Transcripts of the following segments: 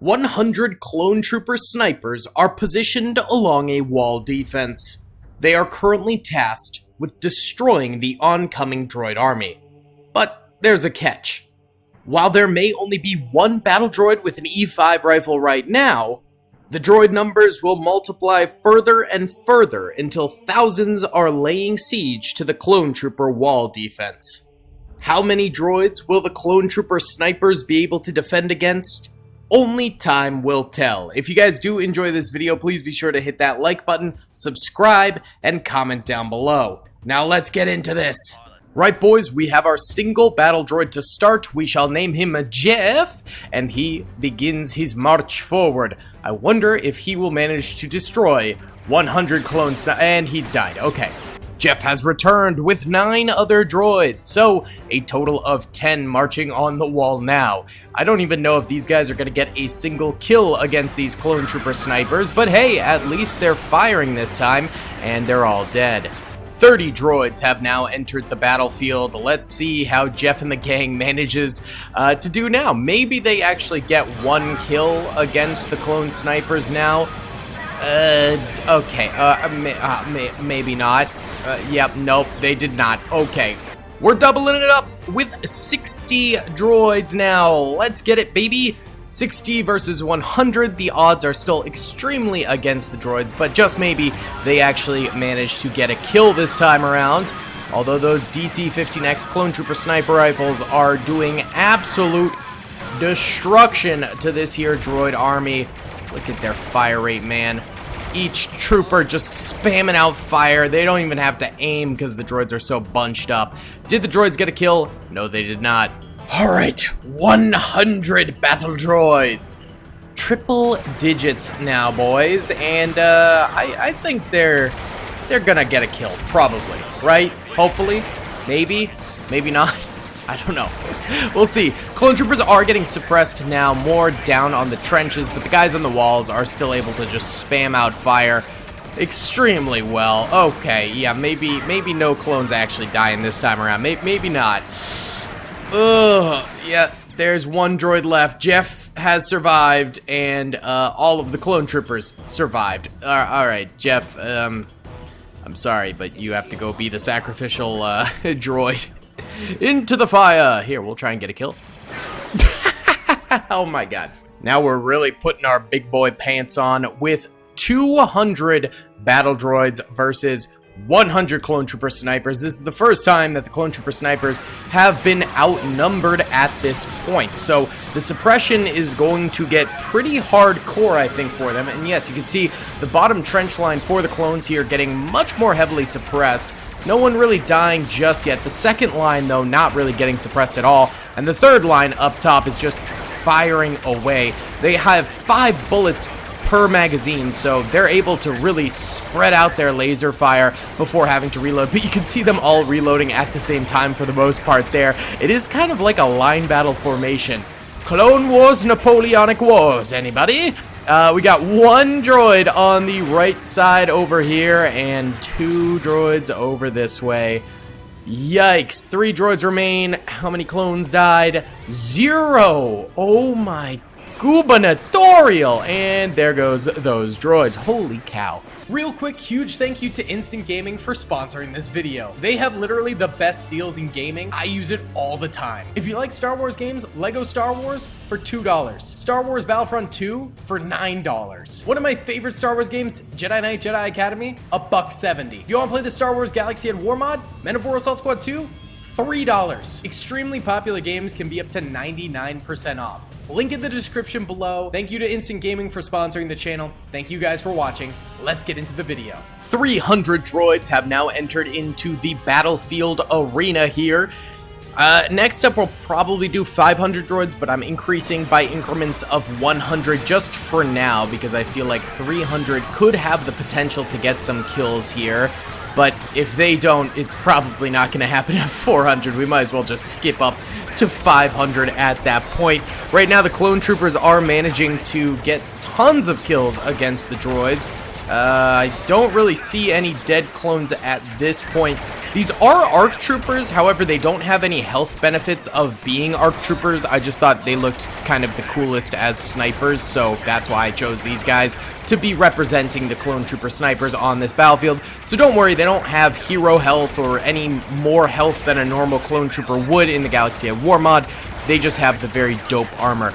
100 clone trooper snipers are positioned along a wall defense. They are currently tasked with destroying the oncoming droid army. But there's a catch. While there may only be one battle droid with an E5 rifle right now, the droid numbers will multiply further and further until thousands are laying siege to the clone trooper wall defense. How many droids will the clone trooper snipers be able to defend against? Only time will tell. If you guys do enjoy this video, please be sure to hit that like button, subscribe, and comment down below. Now let's get into this. Right, boys, we have our single battle droid to start. We shall name him Jeff, and he begins his march forward. I wonder if he will manage to destroy 100 clones, and he died. Okay. Jeff has returned with 9 other droids, so a total of 10 marching on the wall now. I don't even know if these guys are going to get a single kill against these clone trooper snipers, but hey, at least they're firing this time, and they're all dead. 30 droids have now entered the battlefield. Let's see how Jeff and the gang manages to do now. Maybe they actually get one kill against the clone snipers now. Okay, maybe not. Yep, nope, they did not. Okay, we're doubling it up with 60 droids now. Let's get it, baby. 60 versus 100. The odds are still extremely against the droids, but just maybe they actually managed to get a kill this time around. Although those DC-15X clone trooper sniper rifles are doing absolute destruction to this here droid army. Look at their fire rate, man. Each trooper just spamming out fire. They don't even have to aim because the droids are so bunched up. Did the droids get a kill? No, they did not. Alright, 100 battle droids. Triple digits now, boys. And I think they're gonna get a kill, probably. Right? Hopefully. Maybe. Maybe not. I don't know. We'll see. Clone troopers are getting suppressed now, more down on the trenches, but the guys on the walls are still able to just spam out fire extremely well. Okay, yeah, maybe no clones actually dying this time around. Maybe not. Ugh, yeah, there's one droid left. Jeff has survived, and all of the clone troopers survived. Alright, Jeff, I'm sorry, but you have to go be the sacrificial droid. Into the fire! Here, we'll try and get a kill. Oh my god. Now we're really putting our big boy pants on with 200 battle droids versus 100 clone trooper snipers. This is the first time that the clone trooper snipers have been outnumbered at this point. So the suppression is going to get pretty hardcore, I think, for them. And yes, you can see the bottom trench line for the clones here getting much more heavily suppressed. No one really dying just yet. The second line, though, not really getting suppressed at all. And the third line up top is just firing away. They have 5 bullets per magazine, so they're able to really spread out their laser fire before having to reload. But you can see them all reloading at the same time for the most part there. It is kind of like a line battle formation. Clone Wars, Napoleonic Wars, anybody? We got 1 droid on the right side over here and 2 droids over this way. Yikes, 3 droids remain. How many clones died? 0. Oh my gubernatorial. And there goes those droids. Holy cow. Real quick, huge thank you to Instant Gaming for sponsoring this video. They have literally the best deals in gaming. I use it all the time. If you like Star Wars games, Lego Star Wars for $2. Star Wars Battlefront 2 for $9. One of my favorite Star Wars games, Jedi Knight Jedi Academy, $1.70. If you want to play the Star Wars Galaxy at War mod, Men of War Assault Squad 2, $3. Extremely popular games can be up to 99% off. Link in the description below. Thank you to Instant Gaming for sponsoring the channel. Thank you guys for watching. Let's get into the video. 300 droids have now entered into the battlefield arena here. Next up, we'll probably do 500 droids, but I'm increasing by increments of 100 just for now because I feel like 300 could have the potential to get some kills here. But if they don't, it's probably not going to happen at 400. We might as well just skip up to 500 at that point. Right now, the clone troopers are managing to get tons of kills against the droids. I don't really see any dead clones at this point These are ARC troopers, however, they don't have any health benefits of being ARC troopers. I just thought they looked kind of the coolest as snipers, so that's why I chose these guys to be representing the clone trooper snipers on this battlefield. So don't worry, they don't have hero health or any more health than a normal clone trooper would in the Galaxy at War mod. They just have the very dope armor.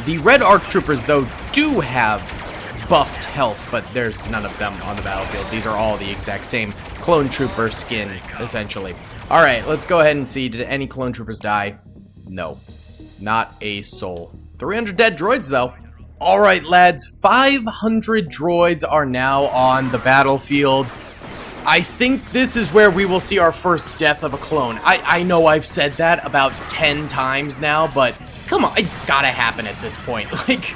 The red ARC troopers, though, do have buffed health, but there's none of them on the battlefield. These are all the exact same clone trooper skin, essentially. All right, let's go ahead and see. Did any clone troopers die? No, not a soul. 300 dead droids, though. All right, lads, 500 droids are now on the battlefield. I think this is where we will see our first death of a clone. I know I've said that about 10 times now, but come on, it's gotta happen at this point. Like,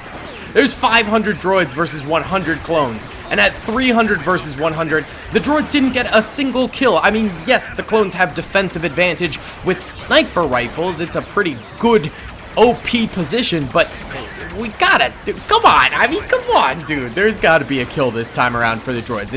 there's 500 droids versus 100 clones, and at 300 versus 100, the droids didn't get a single kill. I mean, yes, the clones have defensive advantage with sniper rifles. It's a pretty good OP position, but we gotta, come on. I mean, come on, dude. There's gotta be a kill this time around for the droids.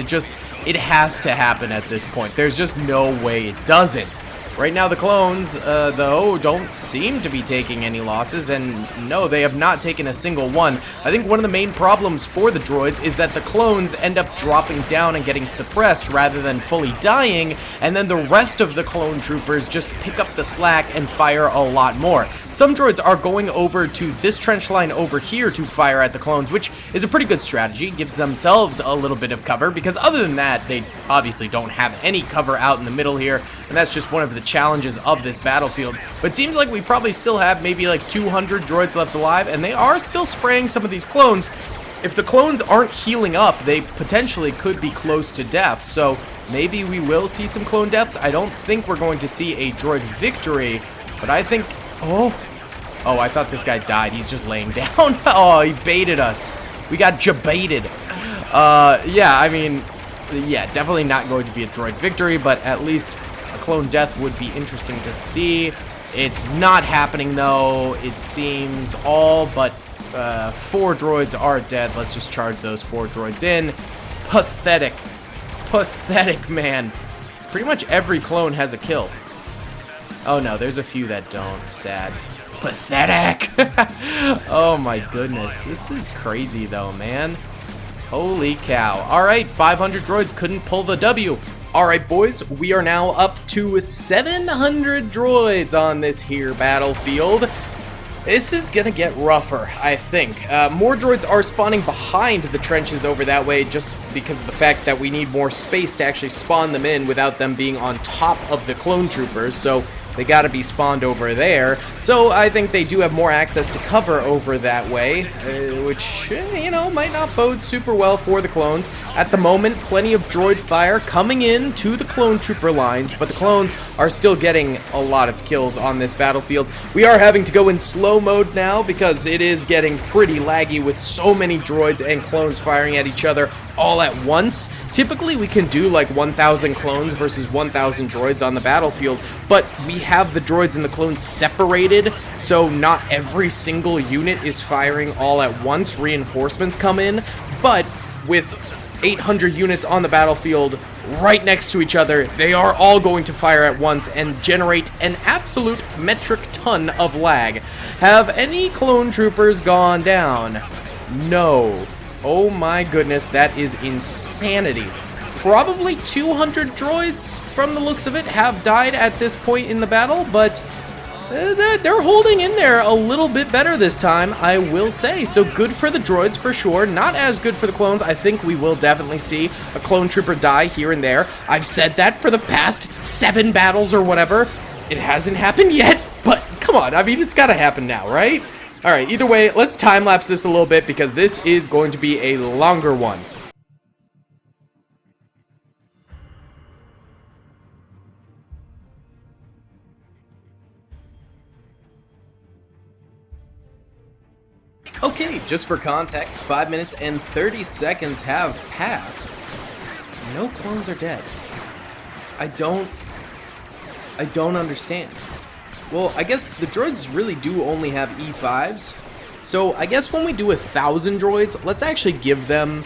It has to happen at this point. There's just no way it doesn't. Right now, the clones, though, don't seem to be taking any losses, and no, they have not taken a single one. I think one of the main problems for the droids is that the clones end up dropping down and getting suppressed rather than fully dying, and then the rest of the clone troopers just pick up the slack and fire a lot more. Some droids are going over to this trench line over here to fire at the clones, which is a pretty good strategy. Gives themselves a little bit of cover, because other than that, they obviously don't have any cover out in the middle here, and that's just one of the challenges of this battlefield. But it seems like we probably still have maybe like 200 droids left alive, and they are still spraying some of these clones. If the clones aren't healing up, they potentially could be close to death, so maybe we will see some clone deaths. I don't think we're going to see a droid victory, but I think... Oh, I thought this guy died. He's just laying down. Oh, he baited us. We got jabaited. Yeah, I mean, yeah, definitely not going to be a droid victory, but at least a clone death would be interesting to see. It's not happening, though. It seems all but 4 droids are dead. Let's just charge those 4 droids in. Pathetic. Pathetic, man. Pretty much every clone has a kill. Oh, no, there's a few that don't. Sad. Pathetic. Oh, my goodness. This is crazy, though, man. Holy cow. All right, 500 droids couldn't pull the W. All right, boys, we are now up to 700 droids on this here battlefield. This is gonna get rougher, I think. More droids are spawning behind the trenches over that way just because of the fact that we need more space to actually spawn them in without them being on top of the clone troopers, so they gotta be spawned over there. So I think they do have more access to cover over that way, which, you know, might not bode super well for the clones. At the moment, plenty of droid fire coming in to the clone trooper lines, but the clones are still getting a lot of kills on this battlefield. We are having to go in slow mode now because it is getting pretty laggy with so many droids and clones firing at each other all at once. Typically, we can do like 1,000 clones versus 1,000 droids on the battlefield, but we have the droids and the clones separated, so not every single unit is firing all at once. Reinforcements come in, but with 800 units on the battlefield right next to each other, they are all going to fire at once and generate an absolute metric ton of lag. Have any clone troopers gone down? No. Oh my goodness, that is insanity. Probably 200 droids, from the looks of it, have died at this point in the battle, but they're holding in there a little bit better this time, I will say. So good for the droids for sure. Not as good for the clones. I think we will definitely see a clone trooper die here and there. I've said that for the past 7 battles or whatever. It hasn't happened yet, but come on. I mean, it's got to happen now, right? All right, either way, let's time-lapse this a little bit because this is going to be a longer one. Okay, just for context, 5 minutes and 30 seconds have passed. No clones are dead. I don't understand. Well, I guess the droids really do only have E5s. So I guess when we do 1,000 droids, let's actually give them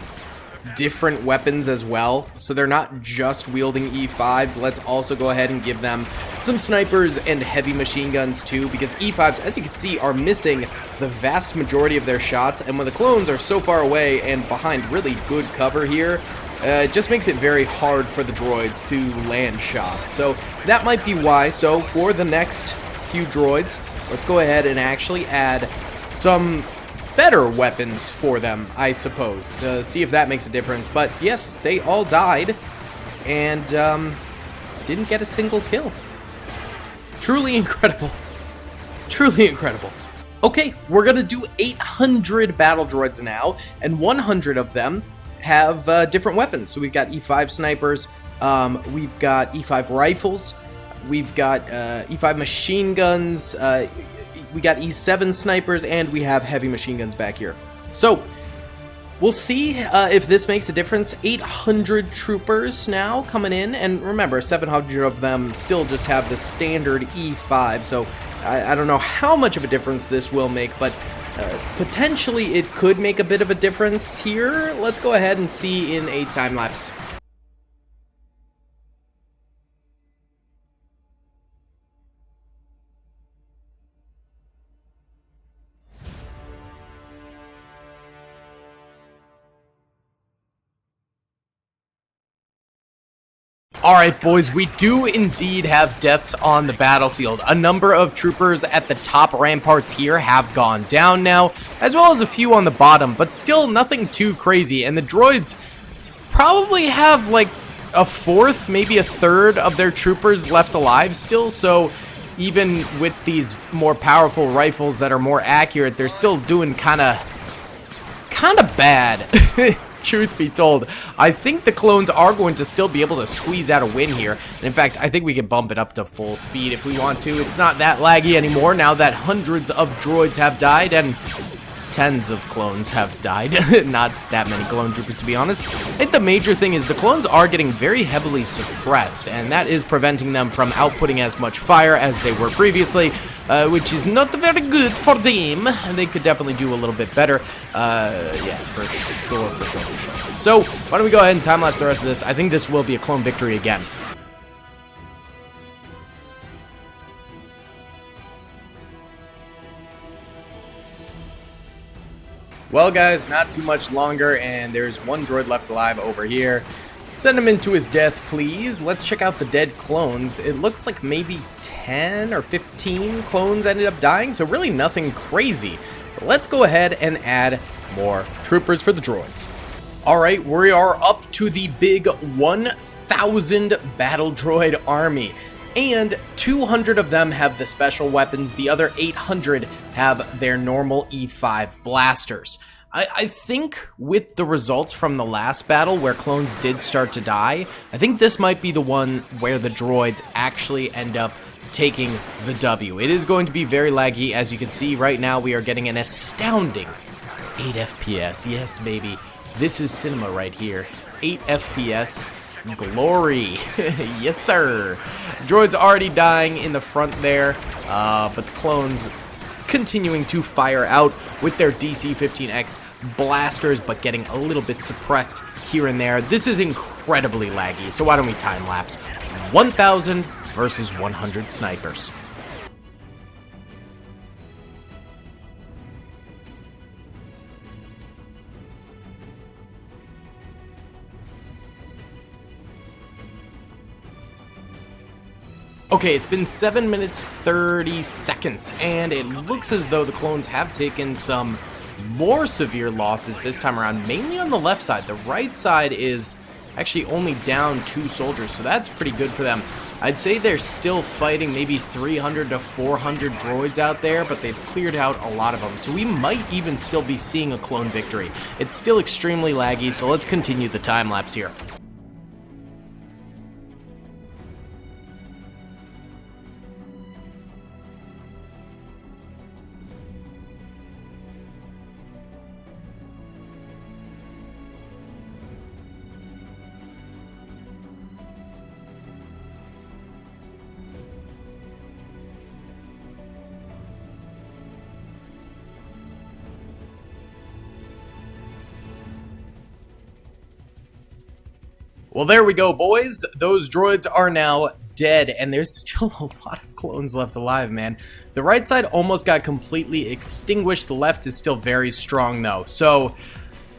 different weapons as well, so they're not just wielding E5s. Let's also go ahead and give them some snipers and heavy machine guns too, because E5s, as you can see, are missing the vast majority of their shots, and when the clones are so far away and behind really good cover here, it just makes it very hard for the droids to land shots. So that might be why. So for the next few droids, let's go ahead and actually add some better weapons for them, I suppose, to see if that makes a difference. But yes, they all died and didn't get a single kill. Truly incredible. Truly incredible. Okay, we're gonna do 800 battle droids now, and 100 of them have different weapons. So we've got E5 snipers, we've got E5 rifles, we've got E5 machine guns, we got E7 snipers, and we have heavy machine guns back here. So we'll see if this makes a difference. 800 troopers now coming in, and remember, 700 of them still just have the standard E5, so I don't know how much of a difference this will make, but potentially it could make a bit of a difference here. Let's go ahead and see in a time lapse. Alright boys, we do indeed have deaths on the battlefield. A number of troopers at the top ramparts here have gone down now, as well as a few on the bottom, but still nothing too crazy. And the droids probably have like a fourth, maybe a third of their troopers left alive still, so even with these more powerful rifles that are more accurate, they're still doing kind of bad. Truth be told, I think the clones are going to still be able to squeeze out a win here. And in fact, I think we can bump it up to full speed if we want to. It's not that laggy anymore now that hundreds of droids have died and tens of clones have died. Not that many clone troopers, to be honest. I think the major thing is the clones are getting very heavily suppressed, and that is preventing them from outputting as much fire as they were previously, which is not very good for them. They could definitely do a little bit better. Yeah, for sure. So, why don't we go ahead and time-lapse the rest of this? I think this will be a clone victory again. Well guys, not too much longer, and there's one droid left alive over here. Send him into his death, please. Let's check out the dead clones. It looks like maybe 10 or 15 clones ended up dying, so really nothing crazy. But let's go ahead and add more troopers for the droids. Alright, we are up to the big 1,000 battle droid army. And 200 of them have the special weapons. The other 800 have their normal E5 blasters. I think with the results from the last battle where clones did start to die, I think this might be the one where the droids actually end up taking the W. It is going to be very laggy. As you can see right now, we are getting an astounding 8 FPS. Yes, baby. This is cinema right here. 8 FPS. Glory. Yes, sir. Droids already dying in the front there, but the clones continuing to fire out with their DC-15X blasters, but getting a little bit suppressed here and there. This is incredibly laggy, so why don't we time-lapse 1,000 versus 100 snipers. Okay, it's been 7 minutes 30 seconds, and it looks as though the clones have taken some more severe losses this time around, mainly on the left side. The right side is actually only down 2 soldiers, so that's pretty good for them. I'd say they're still fighting maybe 300 to 400 droids out there, but they've cleared out a lot of them, so we might even still be seeing a clone victory. It's still extremely laggy, so let's continue the time-lapse here. Well, there we go, boys. Those droids are now dead, and there's still a lot of clones left alive, man. The right side almost got completely extinguished. The left is still very strong, though. So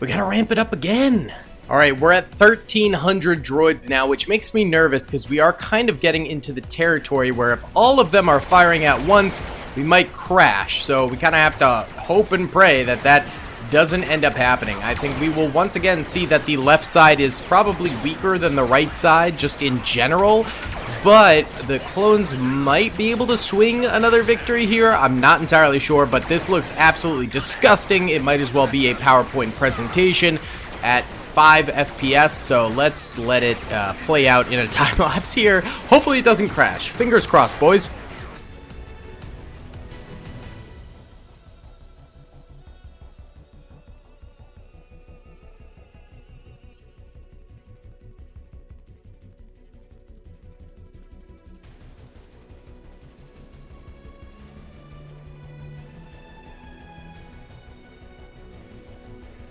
we gotta ramp it up again. All right, we're at 1,300 droids now, which makes me nervous because we are kind of getting into the territory where if all of them are firing at once, we might crash. So we kind of have to hope and pray that that doesn't end up happening. I think we will once again see that the left side is probably weaker than the right side, just in general. But the clones might be able to swing another victory here. I'm not entirely sure, but this looks absolutely disgusting. It might as well be a PowerPoint presentation at 5 FPS, so let's let it play out in a time lapse here. Hopefully it doesn't crash. Fingers crossed, boys.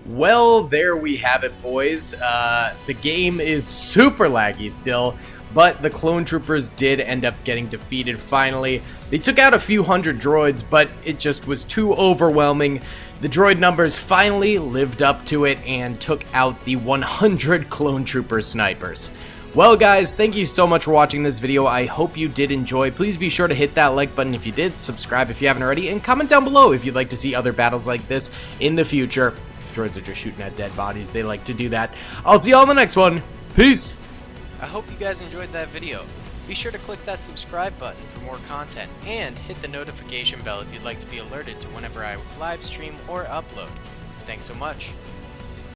Well, there we have it, boys. The game is super laggy still, but the clone troopers did end up getting defeated finally. They took out a few hundred droids, but it just was too overwhelming. The droid numbers finally lived up to it and took out the 100 clone trooper snipers. Well, guys, thank you so much for watching this video. I hope you did enjoy. Please be sure to hit that like button if you did, subscribe if you haven't already, and comment down below if you'd like to see other battles like this in the future. Droids are just shooting at dead bodies. They like to do that. I'll see y'all in the next one. Peace. I hope you guys enjoyed that video. Be sure to click that subscribe button for more content and hit the notification bell if you'd like to be alerted to whenever I live stream or upload. Thanks so much.